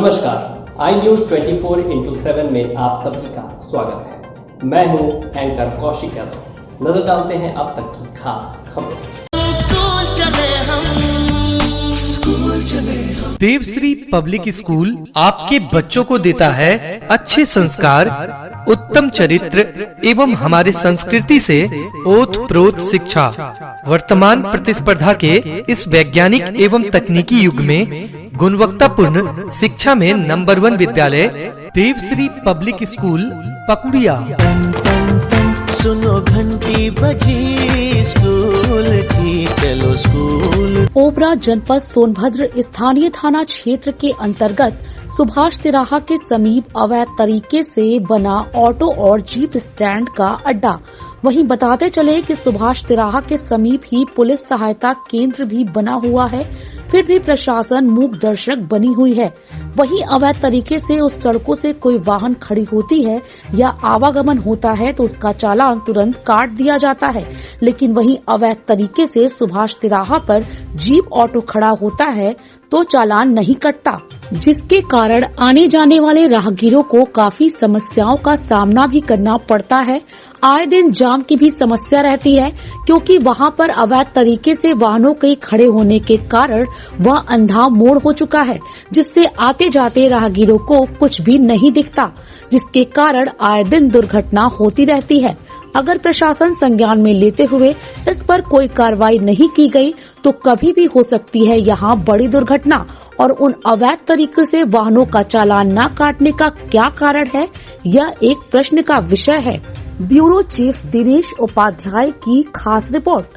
नमस्कार, आई news 24x7 में आप सभी का स्वागत है। मैं हूं एंकर कौशिक यादव। नजर डालते हैं अब तक की खास खबरों। देवश्री पब्लिक स्कूल आपके बच्चों को देता है अच्छे संस्कार, उत्तम चरित्र एवं हमारे संस्कृति से ओत-प्रोत शिक्षा। वर्तमान प्रतिस्पर्धा के इस वैज्ञानिक एवं तकनीकी युग में गुणवत्तापूर्ण शिक्षा में नंबर 1 विद्यालय देवश्री पब्लिक स्कूल पकुड़िया। सुनो घंटी बजी स्कूल की, चलो स्कूल। ओबरा जनपद सोनभद्र स्थानीय थाना क्षेत्र के अंतर्गत सुभाष तिराहा के समीप अवैध तरीके से बना ऑटो और जीप स्टैंड का अड्डा। वहीं बताते चले कि सुभाष तिराहा के समीप ही पुलिस सहायता केंद्र भी बना हुआ है, फिर भी प्रशासन मूक दर्शक बनी हुई है। वहीं अवैध तरीके से उस सड़कों से कोई वाहन खड़ी होती है या आवागमन होता है तो उसका चालान तुरंत काट दिया जाता है, लेकिन वहीं अवैध तरीके से सुभाष तिराहा पर जीप ऑटो खड़ा होता है तो चालान नहीं कटता, जिसके कारण आने जाने वाले राहगीरों को काफी समस्याओं का सामना भी करना पड़ता है। आए दिन जाम की भी समस्या रहती है, क्योंकि वहां पर अवैध तरीके से वाहनों के खड़े होने के कारण वह अंधा मोड़ हो चुका है, जिससे आते जाते राहगीरों को कुछ भी नहीं दिखता, जिसके कारण आए दिन दुर्घटना होती रहती है। अगर प्रशासन संज्ञान में लेते हुए इस पर कोई कार्रवाई नहीं की गई तो कभी भी हो सकती है यहाँ बड़ी दुर्घटना। और उन अवैध तरीके से वाहनों का चालान न काटने का क्या कारण है, यह एक प्रश्न का विषय है। ब्यूरो चीफ दिनेश उपाध्याय की खास रिपोर्ट।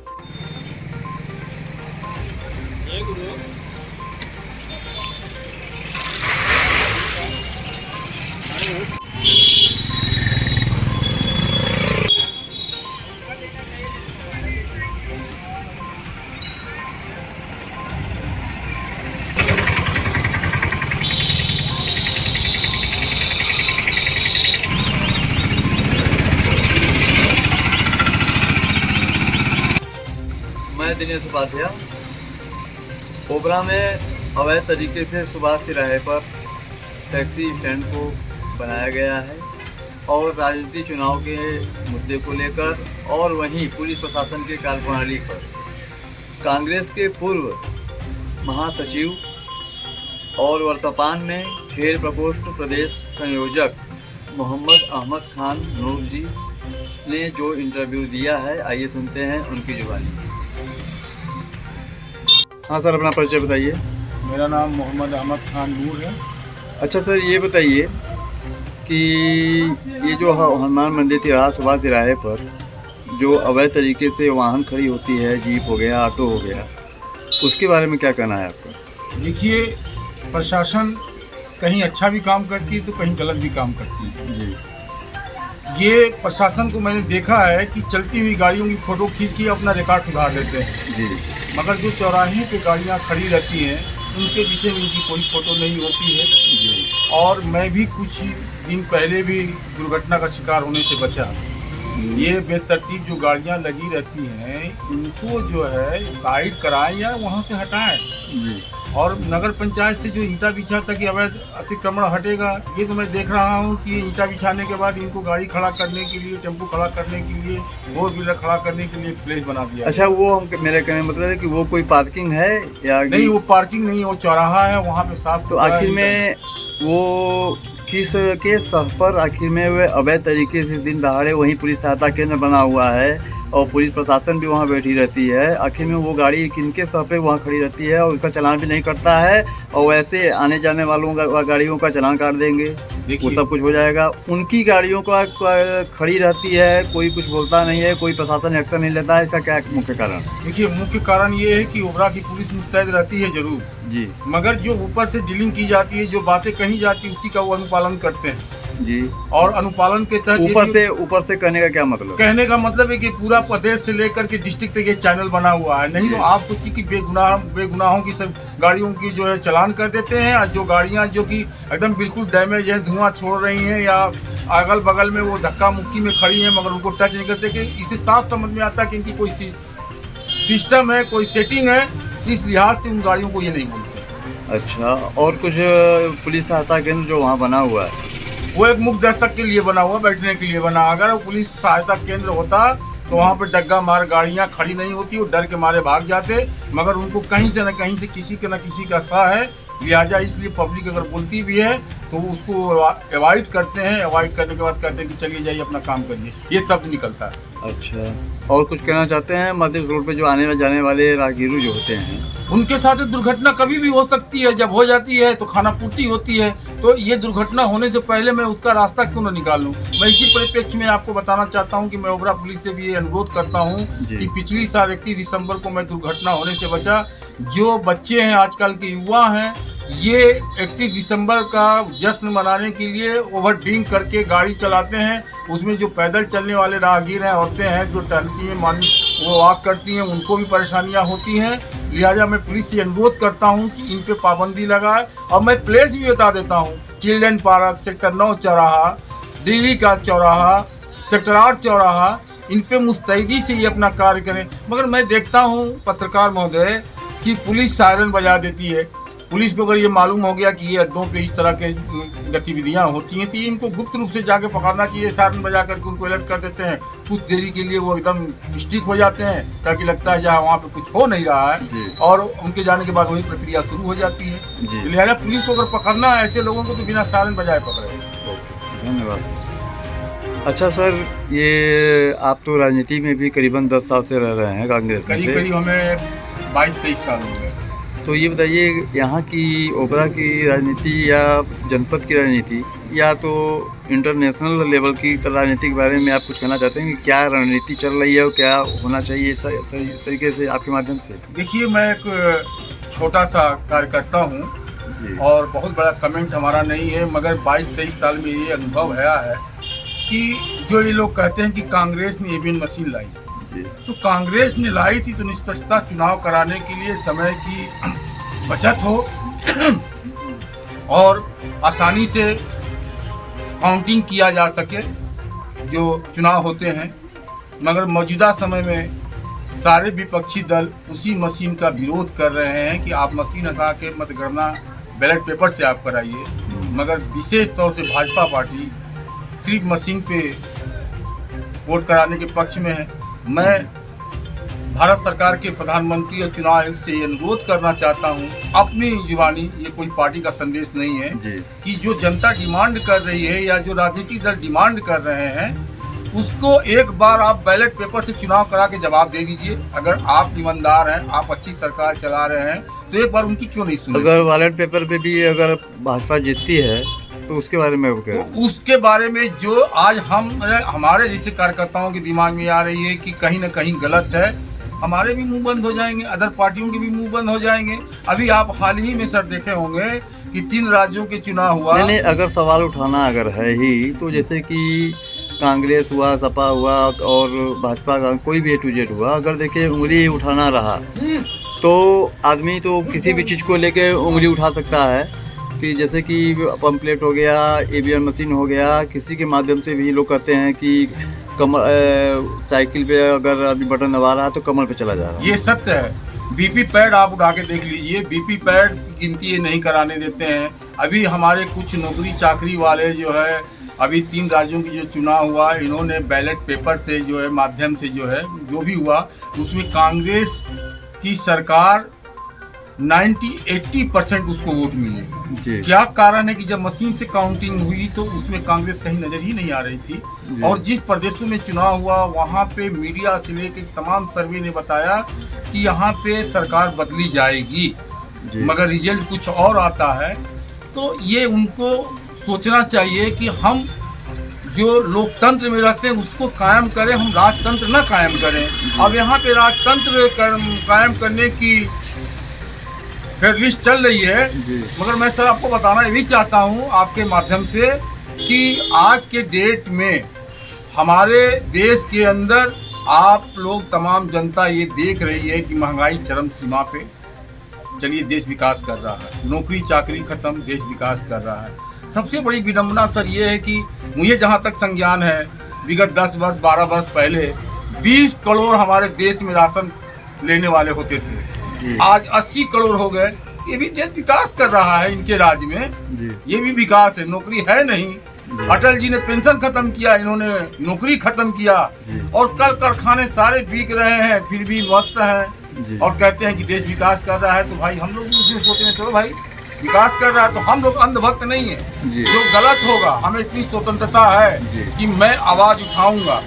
मैं दिनेश उपाध्याय। ओबरा में अवैध तरीके से सुभाष तिराहे पर टैक्सी स्टैंड को बनाया गया है और राजनीतिक चुनाव के मुद्दे को लेकर और वहीं पुलिस प्रशासन के कार्यप्रणाली पर कांग्रेस के पूर्व महासचिव और वर्तमान में खेल प्रकोष्ठ प्रदेश संयोजक मोहम्मद अहमद खान नूर जी ने जो इंटरव्यू दिया है, आइए सुनते हैं उनकी जुबानी। हाँ सर, अपना परिचय बताइए। मेरा नाम मोहम्मद अहमद खान नूर है। अच्छा सर, ये बताइए कि ये जो हनुमान मंदिर तिराहा सुभाष तिराहे पर जो अवैध तरीके से वाहन खड़ी होती है, जीप हो गया, ऑटो हो गया, उसके बारे में क्या कहना है आपका? देखिए, प्रशासन कहीं अच्छा भी काम करती है तो कहीं गलत भी काम करती है जी। ये प्रशासन को मैंने देखा है कि चलती हुई गाड़ियों की फ़ोटो खींच के अपना रिकॉर्ड सुधार देते हैं जी, मगर जो चौराहे पे गाड़ियाँ खड़ी रहती हैं उनके विषय में इनकी कोई फ़ोटो नहीं होती है जी। और मैं भी कुछ ही दिन पहले भी दुर्घटना का शिकार होने से बचा। ये बेतरतीब जो गाड़ियाँ लगी रहती हैं इनको जो है साइड कराएं या वहाँ से हटाएं जी। और नगर पंचायत से जो ईंटा बिछा था कि अवैध अतिक्रमण हटेगा, ये तो मैं देख रहा हूँ कि ईंटा बिछाने के बाद इनको गाड़ी खड़ा करने के लिए, टेम्पो खड़ा करने के लिए, फोर व्हीलर खड़ा करने के लिए प्लेस बना दिया। अच्छा, वो हम मेरे कहने मतलब है कि वो कोई पार्किंग है या नहीं? वो पार्किंग नहीं, वो चौराहा है, वहाँ पे साफ। तो आखिर में वो किस के सह पर आखिर में वे अवैध तरीके से दिन दहाड़े वहीं पुलिस सहायता केंद्र बना हुआ है और पुलिस प्रशासन भी वहाँ बैठी रहती है, आखिर में वो गाड़ी किनके सह पे वहाँ खड़ी रहती है और उसका चालान भी नहीं कटता है और वैसे आने जाने वालों का गाड़ियों का चालान काट देंगे, वो सब कुछ हो जाएगा। उनकी गाड़ियों का खड़ी रहती है, कोई कुछ बोलता नहीं है, कोई प्रशासन एक्शन नहीं लेता है, इसका क्या मुख्य कारण? देखिए, मुख्य कारण ये है कि ओबरा की पुलिस मुस्तैद रहती है जरूर जी, मगर जो ऊपर से डीलिंग की जाती है, जो बातें कही जाती है, उसी का वो अनुपालन करते हैं जी। और अनुपालन के तहत ऊपर से कहने का क्या मतलब? कहने का मतलब है कि पूरा प्रदेश से लेकर के डिस्ट्रिक्ट तक ये चैनल बना हुआ है। नहीं तो आप सोचिए कि बेगुनाहों की सब गाड़ियों की जो है चालान कर देते हैं और जो गाड़ियां जो कि एकदम बिल्कुल डैमेज है, धुआं छोड़ रही हैं या अगल बगल में वो धक्का मुक्की में खड़ी हैं मगर उनको टच नहीं करते, कि इससे साफ समझ में आता है कि इनकी कोई सिस्टम है, कोई सेटिंग है, इस लिहाज से उन गाड़ियों को ये नहीं बोलते। अच्छा, और कुछ पुलिस सहायता केंद्र जो वहाँ बना हुआ है? वो एक मुख दर्शक के लिए बना हुआ, बैठने के लिए बना। अगर वो पुलिस सहायता केंद्र होता तो वहाँ पे डग्गा मार गाड़ियाँ खड़ी नहीं होती, वो डर के मारे भाग जाते। मगर उनको कहीं से न कहीं से किसी के न किसी का सा है, लिहाजा इसलिए पब्लिक अगर बोलती भी है तो उसको अवॉइड करते हैं। अवॉइड करने के बाद कहते हैं कि चलिए जाइए अपना काम करिए, ये शब्द निकलता है। अच्छा, और कुछ कहना चाहते हैं मध्य रोड पे जो आने जाने वाले राहगीर जो होते हैं? उनके साथ दुर्घटना कभी भी हो सकती है, जब हो जाती है तो खाना पूर्ति होती है, तो ये दुर्घटना होने से पहले मैं उसका रास्ता क्यों न निकालूं। मैं इसी परिप्रेक्ष्य में आपको बताना चाहता हूं कि मैं ओबरा पुलिस से भी ये अनुरोध करता हूं कि पिछली साल 31 दिसंबर को मैं दुर्घटना होने से बचा। जो बच्चे हैं आजकल के युवा हैं, ये 31 दिसंबर का जश्न मनाने के लिए ओवर ड्रिंक करके गाड़ी चलाते हैं। उसमें जो पैदल चलने वाले राहगीर हैं, औरतें हैं जो टहलती हैं, वो वॉक करती हैं, उनको भी परेशानियां होती हैं। लिहाजा मैं पुलिस से अनुरोध करता हूं कि इन पे पाबंदी लगाए। और मैं प्लेस भी बता देता हूं, चिल्ड्रन पार्क, सेक्टर 9 चौराहा, दिल्ली का चौराहा, सेक्टर 8 चौराहा, इन पे मुस्तैदी से ये अपना कार्य करें। मगर मैं देखता हूं पत्रकार महोदय कि पुलिस सायरन बजा देती है। पुलिस को अगर ये मालूम हो गया कि ये अड्डों पे इस तरह के गतिविधियां होती हैं तो इनको गुप्त रूप से जाके पकड़ना चाहिए। सायरन बजा करके उनको अलर्ट कर देते हैं, कुछ देरी के लिए वो एकदम स्टिक हो जाते हैं, ताकि लगता है जहाँ वहाँ पे कुछ हो नहीं रहा है, और उनके जाने के बाद वही प्रक्रिया शुरू हो जाती है। तो लिहाजा पुलिस को अगर पकड़ना है ऐसे लोगों को तो बिना सायरन बजाए पकड़े। धन्यवाद। अच्छा सर, ये आप तो राजनीति में भी करीबन 10 साल से रह रहे हैं कांग्रेस में? करीब हमें 22-23 साल हो गए। तो ये बताइए, यहाँ की ओबरा की राजनीति या जनपद की राजनीति या तो इंटरनेशनल लेवल की राजनीति के बारे में आप कुछ कहना चाहते हैं कि क्या रणनीति चल रही है और क्या होना चाहिए सही तरीके से आपके माध्यम से? देखिए, मैं एक छोटा सा कार्यकर्ता हूँ और बहुत बड़ा कमेंट हमारा नहीं है, मगर 22-23 साल में ये अनुभव आया है कि जो ये लोग कहते हैं कि कांग्रेस ने ईवीएम मशीन लाई, तो कांग्रेस ने लाई थी तो निष्पक्षता चुनाव कराने के लिए समय की बचत हो और आसानी से काउंटिंग किया जा सके जो चुनाव होते हैं। मगर मौजूदा समय में सारे विपक्षी दल उसी मशीन का विरोध कर रहे हैं कि आप मशीन हटा के मतगणना बैलेट पेपर से आप कराइए। मगर विशेष तौर से भाजपा पार्टी सिर्फ मशीन पे वोट कराने के पक्ष में है। मैं भारत सरकार के प्रधानमंत्री और चुनाव आयोग से ये अनुरोध करना चाहता हूँ अपनी जुबानी, ये कोई पार्टी का संदेश नहीं है, कि जो जनता डिमांड कर रही है या जो राजनीतिक दल डिमांड कर रहे हैं उसको एक बार आप बैलेट पेपर से चुनाव करा के जवाब दे दीजिए। अगर आप ईमानदार हैं, आप अच्छी सरकार चला रहे हैं, तो एक बार उनकी क्यों नहीं सुने? अगर बैलेट पेपर पे भी अगर भाजपा जीतती है तो उसके बारे में वो क्या? तो उसके बारे में जो आज हमारे जैसे कार्यकर्ताओं के दिमाग में आ रही है कि कहीं ना कहीं गलत है, हमारे भी मुंह बंद हो जाएंगे, अदर पार्टियों के भी मुंह बंद हो जाएंगे। अभी आप हाल ही में सर देखे होंगे कि 3 राज्यों के चुनाव हुआ। नहीं, अगर सवाल उठाना अगर है ही तो जैसे कि कांग्रेस हुआ, सपा हुआ और भाजपा का कोई भी A to Z हुआ, अगर देखिए उंगली उठाना रहा तो आदमी तो किसी भी चीज़ को लेके उंगली उठा सकता है, कि जैसे कि पंपलेट हो गया, ईवीएम मशीन हो गया, किसी के माध्यम से भी लोग कहते हैं कि कमर साइकिल पे अगर आदमी बटन दबा रहा है तो कमर पे चला जा रहा है। ये सत्य है। बीपी पैड आप उठा के देख लीजिए, बीपी पैड गिनती नहीं कराने देते हैं। अभी हमारे कुछ नौकरी चाकरी वाले जो है, अभी 3 राज्यों की जो चुनाव हुआ, इन्होंने बैलेट पेपर से जो है माध्यम से जो है जो भी हुआ उसमें कांग्रेस की सरकार 90-80% उसको वोट मिले। क्या कारण है कि जब मशीन से काउंटिंग हुई तो उसमें कांग्रेस कहीं नजर ही नहीं आ रही थी। और जिस प्रदेशों में चुनाव हुआ वहाँ पे मीडिया से लेकर तमाम सर्वे ने बताया कि यहाँ पे सरकार बदली जाएगी, मगर रिजल्ट कुछ और आता है। तो ये उनको सोचना चाहिए कि हम जो लोकतंत्र में रहते हैं उसको कायम करें, हम राजतंत्र न कायम करें। अब यहाँ पे राजतंत्र कायम करने की फिर लिस्ट चल रही है, मगर मैं सर आपको बताना ये भी चाहता हूँ आपके माध्यम से कि आज के डेट में हमारे देश के अंदर आप लोग तमाम जनता ये देख रही है कि महंगाई चरम सीमा पे, चलिए देश विकास कर रहा है, नौकरी चाकरी खत्म, देश विकास कर रहा है। सबसे बड़ी विडम्बना सर ये है कि मुझे जहाँ तक संज्ञान है, विगत 10 वर्ष 12 वर्ष पहले 20 करोड़ हमारे देश में राशन लेने वाले होते थे, आज 80 करोड़ हो गए। ये भी देश विकास कर रहा है इनके राज्य में, ये भी विकास है। नौकरी है नहीं, अटल जी ने पेंशन खत्म किया, इन्होंने नौकरी खत्म किया, और कल कारखाने सारे बिक रहे हैं, फिर भी मस्त हैं और कहते हैं कि देश विकास कर रहा है। तो भाई हम लोग भी उसमें सोचते हैं चलो भाई विकास कर रहा है तो हम लोग अंधभक्त नहीं है, जो गलत होगा हमें इतनी स्वतंत्रता है कि मैं आवाज उठाऊंगा।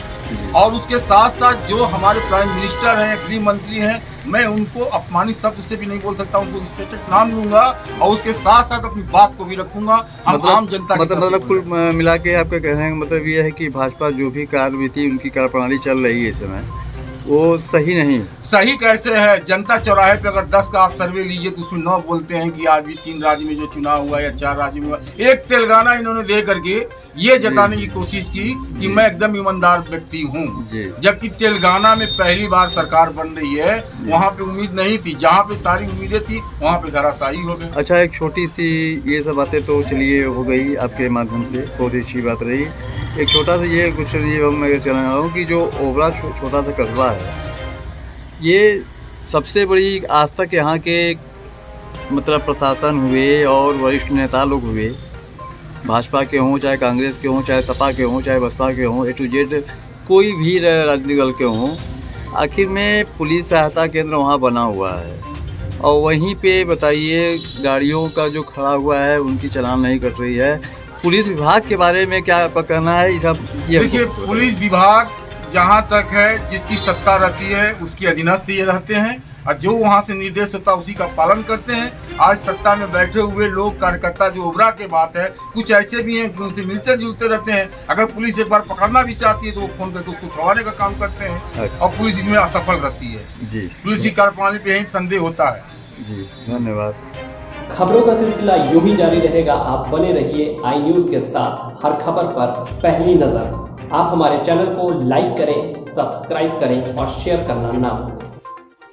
और उसके साथ साथ जो हमारे प्राइम मिनिस्टर हैं, गृह मंत्री हैं, मैं उनको अपमानित शब्द से भी नहीं बोल सकता, उनको रिस्पेक्टेड नाम लूंगा और उसके साथ साथ अपनी बात को भी रखूंगा। हम आम जनता मतलब कुल मिला के आपका कहने का मतलब ये है कि भाजपा जो भी कार्यविधि उनकी कार्यप्रणाली चल रही है इस समय वो सही नहीं। सही कैसे है? जनता चौराहे पे अगर 10 का आप सर्वे लीजिए तो उसमें 9 बोलते हैं कि आज भी 3 राज्य में जो चुनाव हुआ या 4 राज्य में हुआ। एक तेलंगाना इन्होंने दे करके ये जताने की कोशिश की कि मैं एकदम ईमानदार व्यक्ति हूँ, जबकि तेलंगाना में पहली बार सरकार बन रही है, वहाँ पे उम्मीद नहीं थी, जहाँ पे सारी उम्मीदें थी वहाँ पे धराशायी हो गई। अच्छा, एक छोटी सी ये सब बातें तो चलिए हो गई आपके माध्यम से, बहुत अच्छी बात रही। एक छोटा सा ये कुछ मैं कहना रहा हूँ कि जो ओबरा छोटा सा कस्बा है, ये सबसे बड़ी आज तक यहाँ के मतलब प्रशासन हुए और वरिष्ठ नेता लोग हुए, भाजपा के हों चाहे कांग्रेस के हों चाहे सपा के हों चाहे बसपा के हों, A to Z कोई भी राजनीतिक दल के हों, आखिर में पुलिस सहायता केंद्र वहाँ बना हुआ है। और वहीं पे बताइए गाड़ियों का जो खड़ा हुआ है उनकी चालान नहीं कट रही है। पुलिस विभाग के बारे में क्या आपका कहना है? देखिए, पुलिस विभाग जहाँ तक है जिसकी सत्ता रहती है उसकी अधीनस्थ ये रहते हैं और जो वहाँ से निर्देश होता है उसी का पालन करते हैं। आज सत्ता में बैठे हुए लोग कार्यकर्ता जो ओबरा के बात है, कुछ ऐसे भी हैं कि उनसे मिलते जुलते रहते हैं। अगर पुलिस एक बार पकड़ना भी चाहती है तो वो फोन करके उसको छुड़वाने का काम करते हैं और पुलिस इसमें असफल रहती है। पुलिस की कार्यप्रणाली पे यही संदेह होता है। जी धन्यवाद। खबरों का सिलसिला यूं ही जारी रहेगा। आप बने रहिए आई न्यूज के साथ, हर खबर पर पहली नजर। आप हमारे चैनल को लाइक करें, सब्सक्राइब करें और शेयर करना ना भूलें।